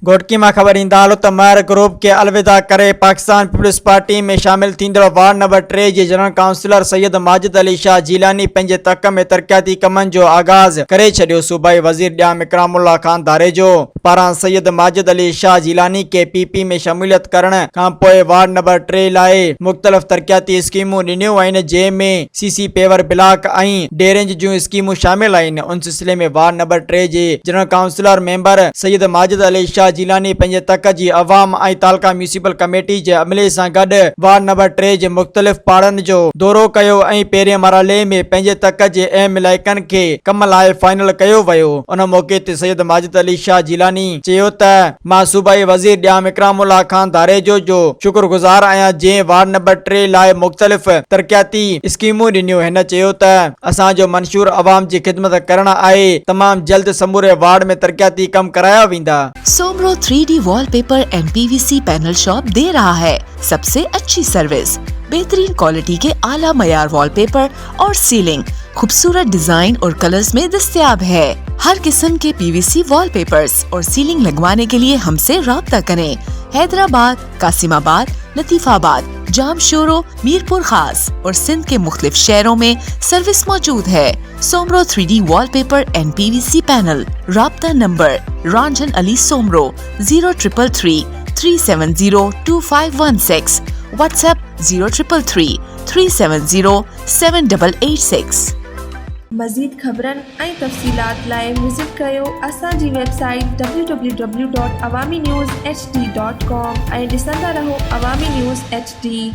घोटकी में खबर ईंदालो त महर ग्रुप के अलविदा करे पाकिस्तान पीपल्स पार्टी में शामिल थींदड़ वार्ड नंबर 3 जे जनरल काउंसिलर सैयद माजिद अली शाह जीलानी पंहिंजे तक में तरक्याती कमनि जो आगाज़ करे छॾियो। सूबाई वज़ीर ॾियाम इकरामुल्लाह खान धारेजो पारां सैयद माजिद अली शाह जीलानी के पीपी में शमूलियत करण खां पोइ वार्ड नंबर 3 लाइ मुख़्तलिफ़ तरक्याती स्कीमूं ॾिनियूं आहिनि, जंहिंमें सीसी पेवर ब्लॉक ऐं डेरेंज जूं स्कीमूं शामिल आहिनि। उन सिलसिले में वार्ड नंबर 3 जे general councillor member Syed Majid Ali Shah Jilani पंहिंजे तक जी अवाम ऐं तालका म्यूनिसिपल कमेटी जे अमले सां गॾु वार्ड नंबर 3 जे मुख़्तलिफ़ पाड़नि जो दौरो कयो ऐं पहिरिएं मरहले में पंहिंजे तक जे अहम इलाइक़नि खे कम लाइ फाइनल कयो वियो। उन मौके ते सैयद माजिद अली शाह जीलानी चयो त मां सूबाई वज़ीर ॾियाम इकरामुल्लाह खान धारेजो जो शुक्रगुज़ार आहियां, जंहिं वार्ड नंबर 3 लाइ मुख़्तलिफ़ तरक्याती स्कीमूं ॾिनियूं। हिन चयो त असांजो मंशूर अवाम जी ख़िदमत करण आहे। तमामु जल्द समूरे वार्ड में तरक्याती कम कराया वेंदा। Soomro 3D wallpaper and PVC panel shop दे रहा है सबसे अच्छी सर्विस, बेहतरीन क्वालिटी के आला मयार वॉलपेपर और सीलिंग खूबसूरत डिजाइन और कलर्स में दस्तयाब है। हर किस्म के PVC वॉलपेपर्स और सीलिंग लगवाने के लिए हमसे राब्ता करें। हैदराबाद, कासिमाबाद, लतीफाबाद, जामशोरो, मीरपुर खास और सिंध के मुख्तलिफ शहरों में सर्विस मौजूद है। Soomro 3D wallpaper and PVC panel. राब्ता नंबर रंजन अली सोमरो 0333 370 2516, व्हाट्सएप 0333 370 7886। मज़ीद ख़बरनि ऐं तफ़सीलात लाइ विज़िट कयो असांजी वेबसाइट www.awamiNewsHD.com ऐं ॾिसंदा रहो अवामी न्यूज़ HD।